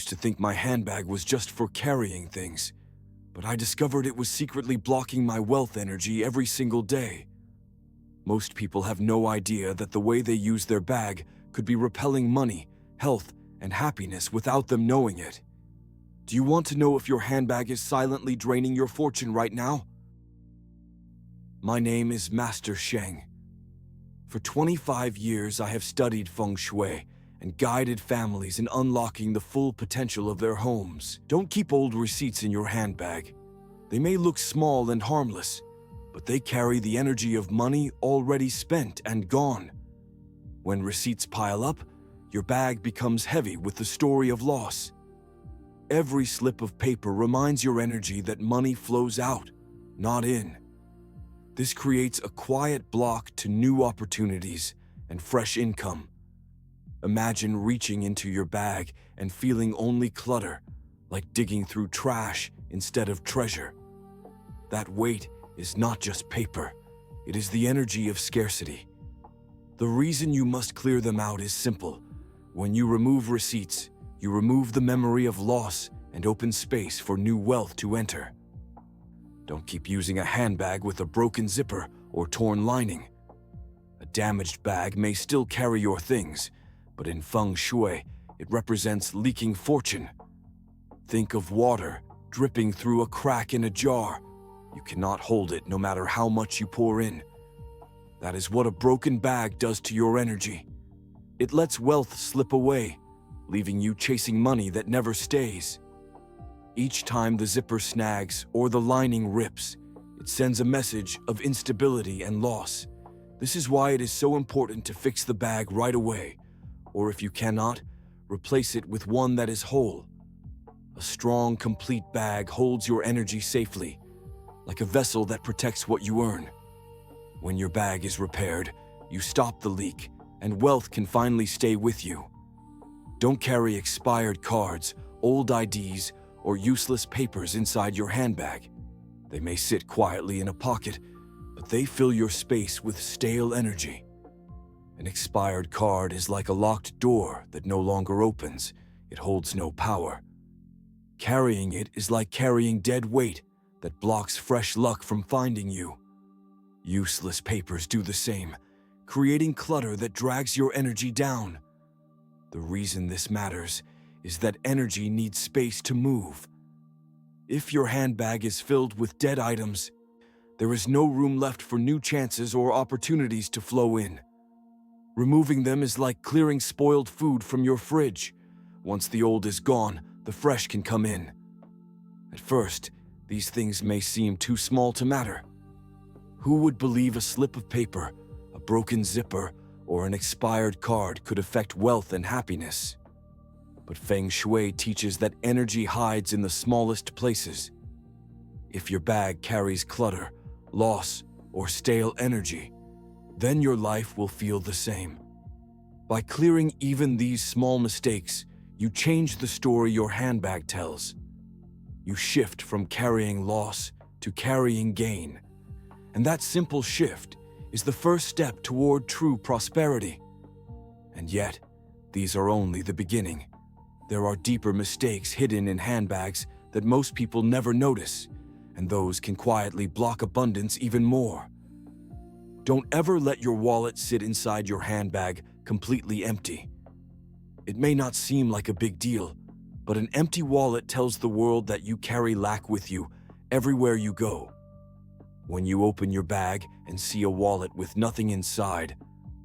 used to think my handbag was just for carrying things, but I discovered it was secretly blocking my wealth energy every single day. Most people have no idea that the way they use their bag could be repelling money, health, and happiness without them knowing it. Do you want to know if your handbag is silently draining your fortune right now? My name is Master Sheng. For 25 years, I have studied Feng Shui and guided families in unlocking the full potential of their homes. Don't keep old receipts in your handbag. They may look small and harmless, but they carry the energy of money already spent and gone. When receipts pile up, your bag becomes heavy with the story of loss. Every slip of paper reminds your energy that money flows out, not in. This creates a quiet block to new opportunities and fresh income. Imagine reaching into your bag and feeling only clutter, like digging through trash instead of treasure. That weight is not just paper, it is the energy of scarcity. The reason you must clear them out is simple. When you remove receipts, you remove the memory of loss and open space for new wealth to enter. Don't keep using a handbag with a broken zipper or torn lining. A damaged bag may still carry your things, but in Feng Shui, it represents leaking fortune. Think of water dripping through a crack in a jar. You cannot hold it no matter how much you pour in. That is what a broken bag does to your energy. It lets wealth slip away, leaving you chasing money that never stays. Each time the zipper snags or the lining rips, it sends a message of instability and loss. This is why it is so important to fix the bag right away, or if you cannot, replace it with one that is whole. A strong, complete bag holds your energy safely, like a vessel that protects what you earn. When your bag is repaired, you stop the leak, and wealth can finally stay with you. Don't carry expired cards, old IDs, or useless papers inside your handbag. They may sit quietly in a pocket, but they fill your space with stale energy. An expired card is like a locked door that no longer opens. It holds no power. Carrying it is like carrying dead weight that blocks fresh luck from finding you. Useless papers do the same, creating clutter that drags your energy down. The reason this matters is that energy needs space to move. If your handbag is filled with dead items, there is no room left for new chances or opportunities to flow in. Removing them is like clearing spoiled food from your fridge. Once the old is gone, the fresh can come in. At first, these things may seem too small to matter. Who would believe a slip of paper, a broken zipper, or an expired card could affect wealth and happiness? But Feng Shui teaches that energy hides in the smallest places. If your bag carries clutter, loss, or stale energy, then your life will feel the same. By clearing even these small mistakes, you change the story your handbag tells. You shift from carrying loss to carrying gain. And that simple shift is the first step toward true prosperity. And yet, these are only the beginning. There are deeper mistakes hidden in handbags that most people never notice, and those can quietly block abundance even more. Don't ever let your wallet sit inside your handbag completely empty. It may not seem like a big deal, but an empty wallet tells the world that you carry lack with you everywhere you go. When you open your bag and see a wallet with nothing inside,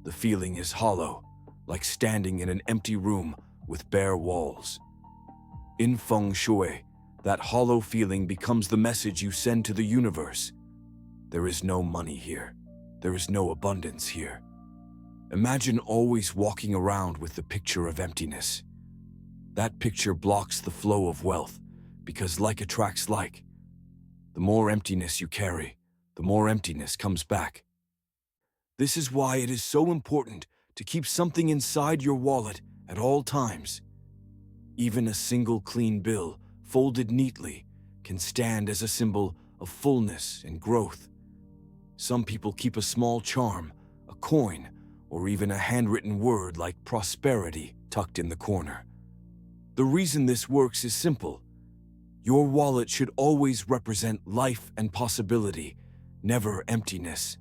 the feeling is hollow, like standing in an empty room with bare walls. In Feng Shui, that hollow feeling becomes the message you send to the universe. There is no money here. There is no abundance here. Imagine always walking around with the picture of emptiness. That picture blocks the flow of wealth, because like attracts like. The more emptiness you carry, the more emptiness comes back. This is why it is so important to keep something inside your wallet at all times. Even a single clean bill, folded neatly, can stand as a symbol of fullness and growth. Some people keep a small charm, a coin, or even a handwritten word like prosperity tucked in the corner. The reason this works is simple. Your wallet should always represent life and possibility, never emptiness.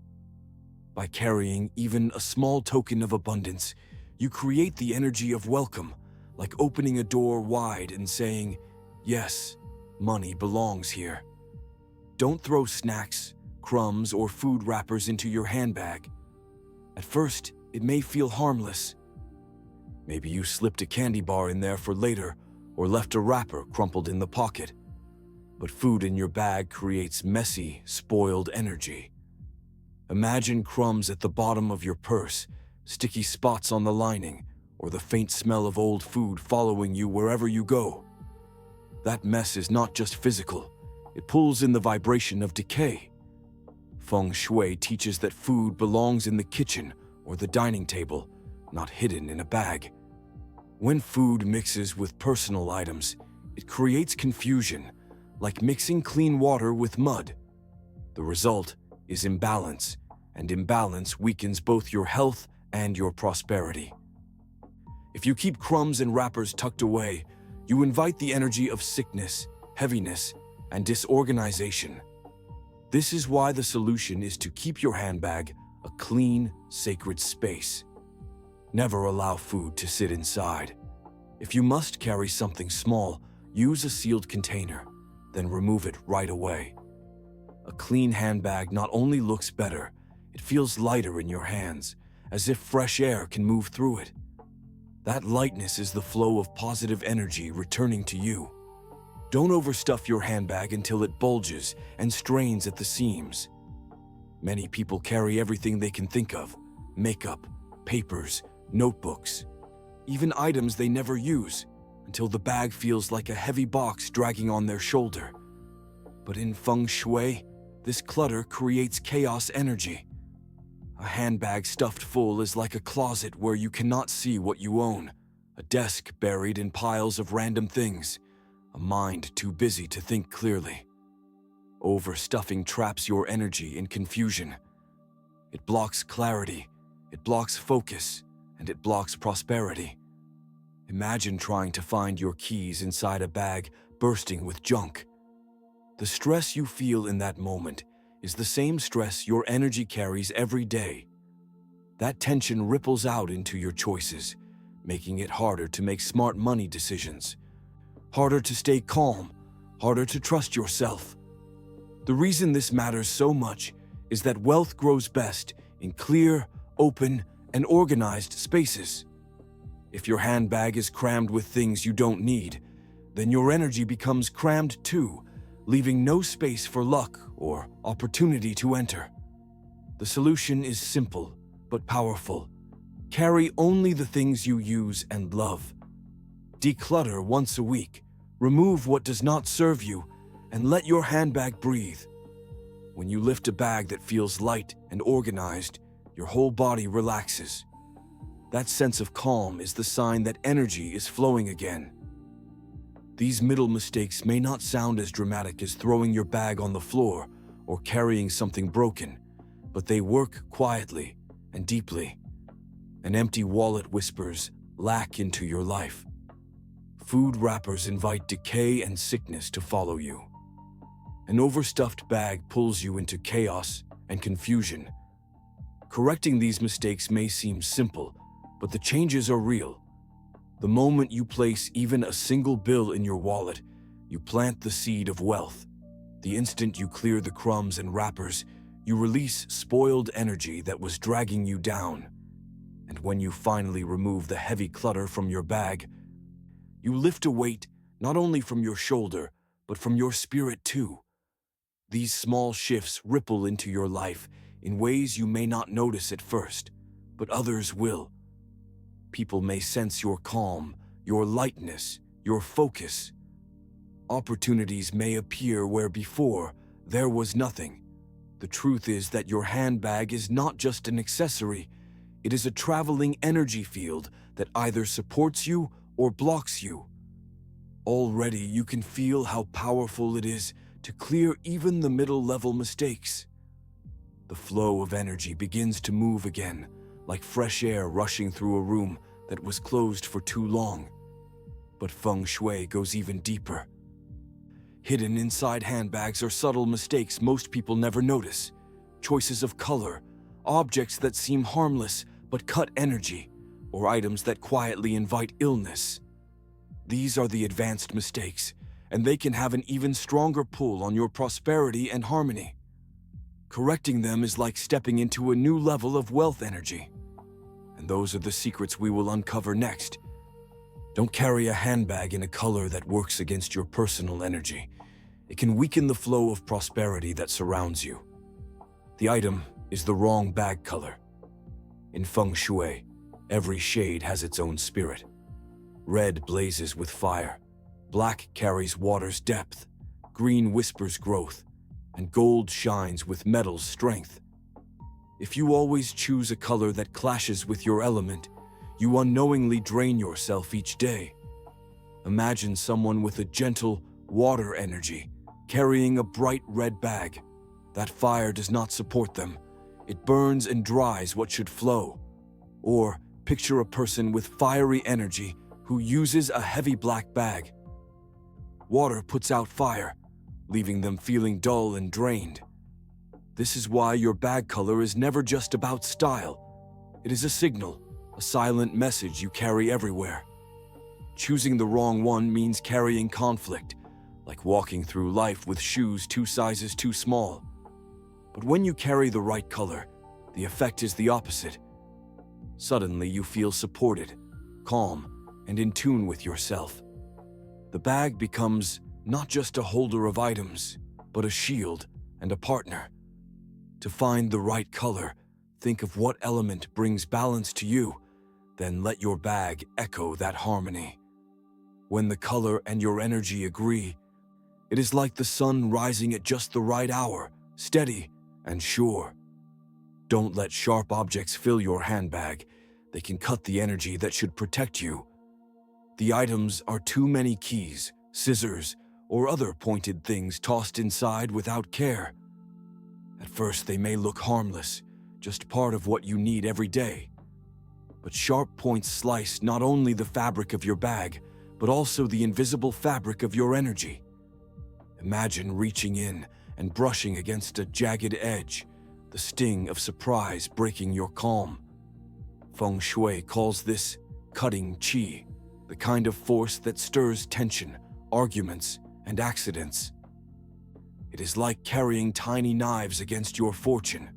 By carrying even a small token of abundance, you create the energy of welcome, like opening a door wide and saying, "Yes, money belongs here." Don't throw snacks, crumbs, or food wrappers into your handbag. At first, it may feel harmless. Maybe you slipped a candy bar in there for later, or left a wrapper crumpled in the pocket. But food in your bag creates messy, spoiled energy. Imagine crumbs at the bottom of your purse, sticky spots on the lining, or the faint smell of old food following you wherever you go. That mess is not just physical, it pulls in the vibration of decay. Feng Shui teaches that food belongs in the kitchen or the dining table, not hidden in a bag. When food mixes with personal items, it creates confusion, like mixing clean water with mud. The result is imbalance, and imbalance weakens both your health and your prosperity. If you keep crumbs and wrappers tucked away, you invite the energy of sickness, heaviness, and disorganization. This is why the solution is to keep your handbag a clean, sacred space. Never allow food to sit inside. If you must carry something small, use a sealed container, then remove it right away. A clean handbag not only looks better, it feels lighter in your hands, as if fresh air can move through it. That lightness is the flow of positive energy returning to you. Don't overstuff your handbag until it bulges and strains at the seams. Many people carry everything they can think of: makeup, papers, notebooks, even items they never use, until the bag feels like a heavy box dragging on their shoulder. But in Feng Shui, this clutter creates chaos energy. A handbag stuffed full is like a closet where you cannot see what you own, a desk buried in piles of random things, a mind too busy to think clearly. Overstuffing traps your energy in confusion. It blocks clarity, it blocks focus, and it blocks prosperity. Imagine trying to find your keys inside a bag bursting with junk. The stress you feel in that moment is the same stress your energy carries every day. That tension ripples out into your choices, making it harder to make smart money decisions, harder to stay calm, harder to trust yourself. The reason this matters so much is that wealth grows best in clear, open, and organized spaces. If your handbag is crammed with things you don't need, then your energy becomes crammed too, leaving no space for luck or opportunity to enter. The solution is simple but powerful. Carry only the things you use and love. Declutter once a week, remove what does not serve you, and let your handbag breathe. When you lift a bag that feels light and organized, your whole body relaxes. That sense of calm is the sign that energy is flowing again. These middle mistakes may not sound as dramatic as throwing your bag on the floor or carrying something broken, but they work quietly and deeply. An empty wallet whispers lack into your life. Food wrappers invite decay and sickness to follow you. An overstuffed bag pulls you into chaos and confusion. Correcting these mistakes may seem simple, but the changes are real. The moment you place even a single bill in your wallet, you plant the seed of wealth. The instant you clear the crumbs and wrappers, you release spoiled energy that was dragging you down. And when you finally remove the heavy clutter from your bag, you lift a weight not only from your shoulder, but from your spirit too. These small shifts ripple into your life in ways you may not notice at first, but others will. People may sense your calm, your lightness, your focus. Opportunities may appear where before there was nothing. The truth is that your handbag is not just an accessory, it is a traveling energy field that either supports you or blocks you. Already you can feel how powerful it is to clear even the middle-level mistakes. The flow of energy begins to move again, like fresh air rushing through a room that was closed for too long. But Feng Shui goes even deeper. Hidden inside handbags are subtle mistakes most people never notice. Choices of color, objects that seem harmless but cut energy, or items that quietly invite illness. These are the advanced mistakes, and they can have an even stronger pull on your prosperity and harmony. Correcting them is like stepping into a new level of wealth energy. And those are the secrets we will uncover next. Don't carry a handbag in a color that works against your personal energy. It can weaken the flow of prosperity that surrounds you. The item is the wrong bag color. In Feng Shui, every shade has its own spirit. Red blazes with fire, black carries water's depth, green whispers growth, and gold shines with metal's strength. If you always choose a color that clashes with your element, you unknowingly drain yourself each day. Imagine someone with a gentle water energy, carrying a bright red bag. That fire does not support them. It burns and dries what should flow. Or picture a person with fiery energy who uses a heavy black bag. Water puts out fire, leaving them feeling dull and drained. This is why your bag color is never just about style. It is a signal, a silent message you carry everywhere. Choosing the wrong one means carrying conflict, like walking through life with shoes 2 sizes too small. But when you carry the right color, the effect is the opposite. Suddenly you feel supported, calm, and in tune with yourself. The bag becomes not just a holder of items, but a shield and a partner. To find the right color, think of what element brings balance to you, then let your bag echo that harmony. When the color and your energy agree, it is like the sun rising at just the right hour, steady and sure. Don't let sharp objects fill your handbag. They can cut the energy that should protect you. The items are too many keys, scissors, or other pointed things tossed inside without care. At first, they may look harmless, just part of what you need every day. But sharp points slice not only the fabric of your bag, but also the invisible fabric of your energy. Imagine reaching in and brushing against a jagged edge, the sting of surprise breaking your calm. Feng Shui calls this cutting qi, the kind of force that stirs tension, arguments, and accidents. It is like carrying tiny knives against your fortune.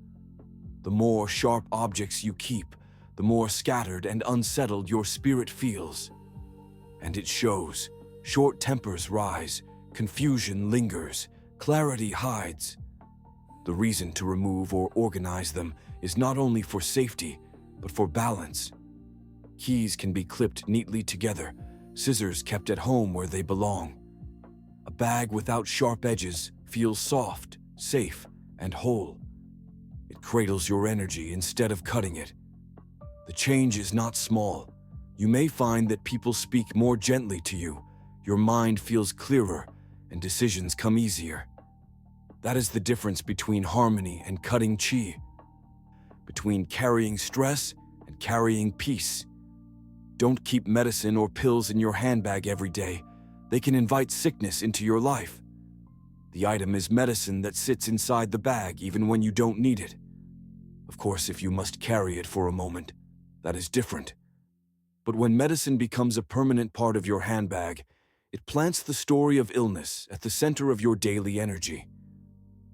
The more sharp objects you keep, the more scattered and unsettled your spirit feels. And it shows. Short tempers rise, confusion lingers, clarity hides. The reason to remove or organize them is not only for safety, but for balance. Keys can be clipped neatly together, scissors kept at home where they belong. A bag without sharp edges feels soft, safe, and whole. It cradles your energy instead of cutting it. The change is not small. You may find that people speak more gently to you, your mind feels clearer, and decisions come easier. That is the difference between harmony and cutting qi, between carrying stress and carrying peace. Don't keep medicine or pills in your handbag every day. They can invite sickness into your life. The item is medicine that sits inside the bag even when you don't need it. Of course, if you must carry it for a moment, that is different. But when medicine becomes a permanent part of your handbag, it plants the story of illness at the center of your daily energy.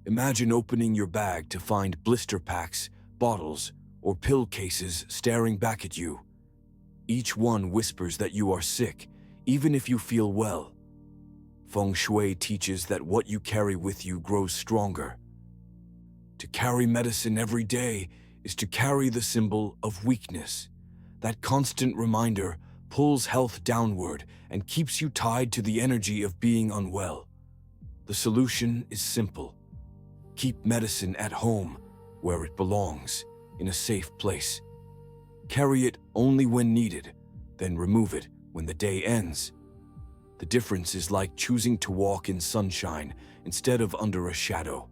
Imagine opening your bag to find blister packs, bottles, or pill cases staring back at you. Each one whispers that you are sick, even if you feel well. Feng Shui teaches that what you carry with you grows stronger. To carry medicine every day is to carry the symbol of weakness. That constant reminder pulls health downward and keeps you tied to the energy of being unwell. The solution is simple. Keep medicine at home, where it belongs, in a safe place. Carry it only when needed, then remove it when the day ends. The difference is like choosing to walk in sunshine instead of under a shadow.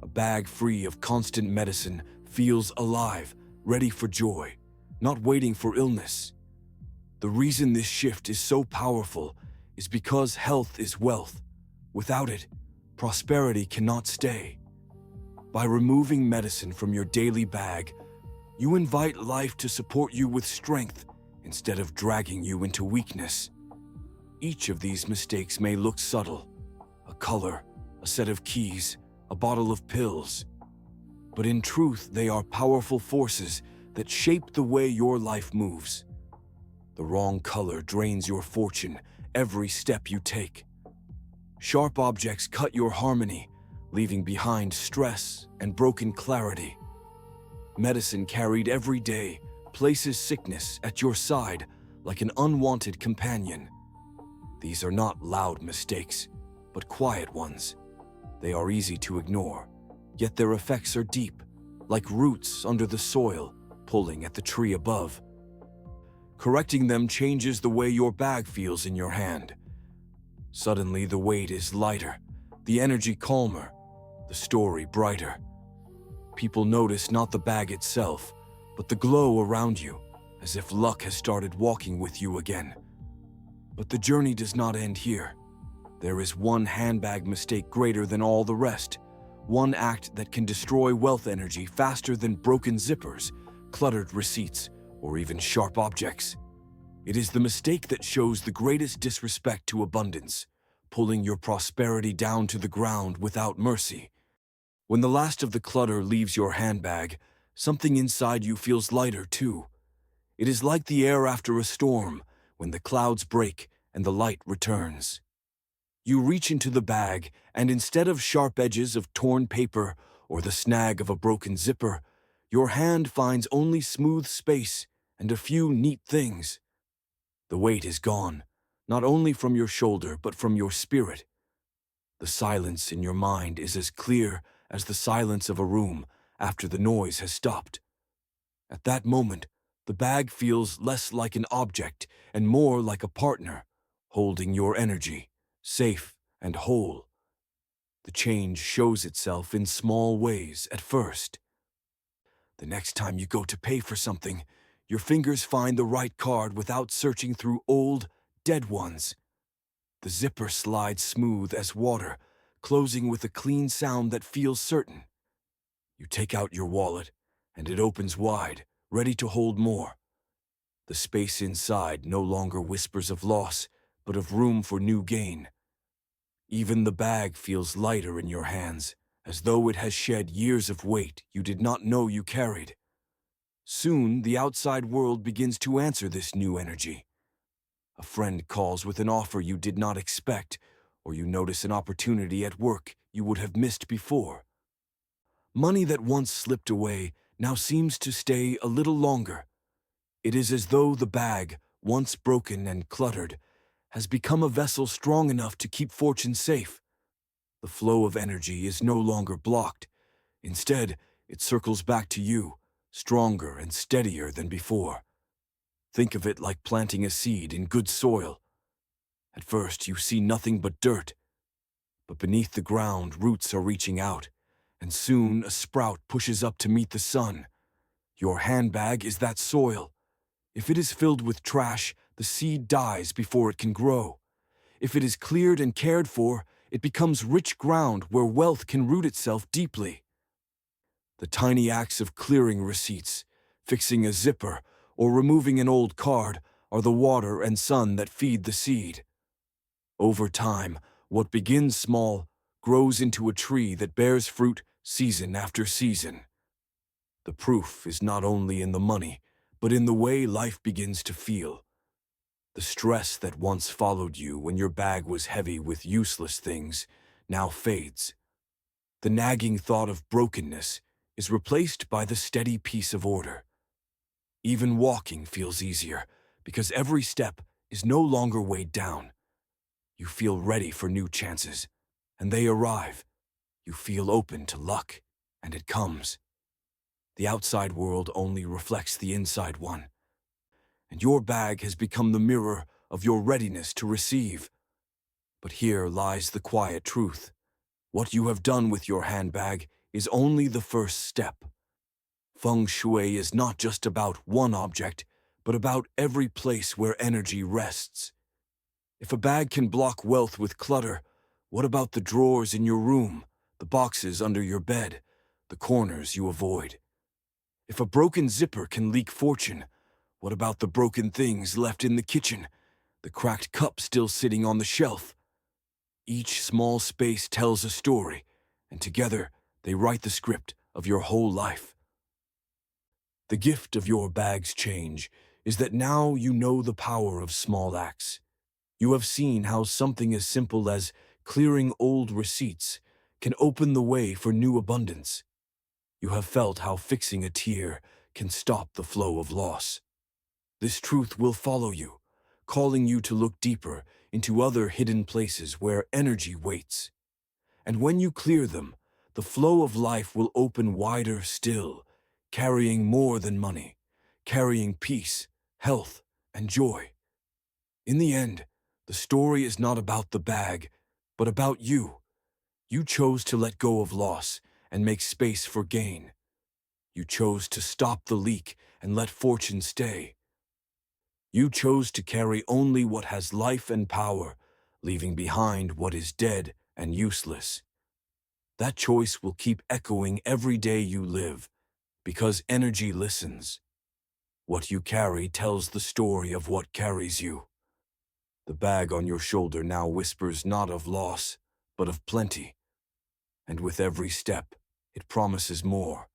A bag free of constant medicine feels alive, ready for joy, not waiting for illness. The reason this shift is so powerful is because health is wealth. Without it, prosperity cannot stay. By removing medicine from your daily bag, you invite life to support you with strength instead of dragging you into weakness. Each of these mistakes may look subtle: a color, a set of keys, a bottle of pills. But in truth, they are powerful forces that shape the way your life moves. The wrong color drains your fortune every step you take. Sharp objects cut your harmony, leaving behind stress and broken clarity. Medicine carried every day places sickness at your side like an unwanted companion. These are not loud mistakes, but quiet ones. They are easy to ignore, yet their effects are deep, like roots under the soil pulling at the tree above. Correcting them changes the way your bag feels in your hand. Suddenly, the weight is lighter, the energy calmer, the story brighter. People notice not the bag itself, but the glow around you, as if luck has started walking with you again. But the journey does not end here. There is one handbag mistake greater than all the rest, one act that can destroy wealth energy faster than broken zippers, cluttered receipts, or even sharp objects. It is the mistake that shows the greatest disrespect to abundance, pulling your prosperity down to the ground without mercy. When the last of the clutter leaves your handbag, something inside you feels lighter too. It is like the air after a storm, when the clouds break and the light returns. You reach into the bag, and instead of sharp edges of torn paper or the snag of a broken zipper, your hand finds only smooth space and a few neat things. The weight is gone, not only from your shoulder but from your spirit. The silence in your mind is as clear as the silence of a room after the noise has stopped. At that moment, the bag feels less like an object and more like a partner, holding your energy, safe and whole. The change shows itself in small ways at first. The next time you go to pay for something, your fingers find the right card without searching through old, dead ones. The zipper slides smooth as water, closing with a clean sound that feels certain. You take out your wallet, and it opens wide, ready to hold more. The space inside no longer whispers of loss, but of room for new gain. Even the bag feels lighter in your hands, as though it has shed years of weight you did not know you carried. Soon, the outside world begins to answer this new energy. A friend calls with an offer you did not expect, or you notice an opportunity at work you would have missed before. Money that once slipped away now seems to stay a little longer. It is as though the bag, once broken and cluttered, has become a vessel strong enough to keep fortune safe. The flow of energy is no longer blocked. Instead, it circles back to you, stronger and steadier than before. Think of it like planting a seed in good soil. At first, you see nothing but dirt. But beneath the ground, roots are reaching out, and soon a sprout pushes up to meet the sun. Your handbag is that soil. If it is filled with trash, the seed dies before it can grow. If it is cleared and cared for, it becomes rich ground where wealth can root itself deeply. The tiny acts of clearing receipts, fixing a zipper, or removing an old card are the water and sun that feed the seed. Over time, what begins small grows into a tree that bears fruit season after season. The proof is not only in the money, but in the way life begins to feel. The stress that once followed you when your bag was heavy with useless things now fades. The nagging thought of brokenness is replaced by the steady peace of order. Even walking feels easier because every step is no longer weighed down. You feel ready for new chances, and they arrive. You feel open to luck, and it comes. The outside world only reflects the inside one, and your bag has become the mirror of your readiness to receive. But here lies the quiet truth. What you have done with your handbag is only the first step. Feng Shui is not just about one object, but about every place where energy rests. If a bag can block wealth with clutter, what about the drawers in your room, the boxes under your bed, the corners you avoid? If a broken zipper can leak fortune, what about the broken things left in the kitchen, the cracked cup still sitting on the shelf? Each small space tells a story, and together they write the script of your whole life. The gift of your bag's change is that now you know the power of small acts. You have seen how something as simple as clearing old receipts can open the way for new abundance. You have felt how fixing a tear can stop the flow of loss. This truth will follow you, calling you to look deeper into other hidden places where energy waits. And when you clear them, the flow of life will open wider still, carrying more than money, carrying peace, health, and joy. In the end, the story is not about the bag, but about you. You chose to let go of loss and make space for gain. You chose to stop the leak and let fortune stay. You chose to carry only what has life and power, leaving behind what is dead and useless. That choice will keep echoing every day you live, because energy listens. What you carry tells the story of what carries you. The bag on your shoulder now whispers not of loss, but of plenty. And with every step, it promises more.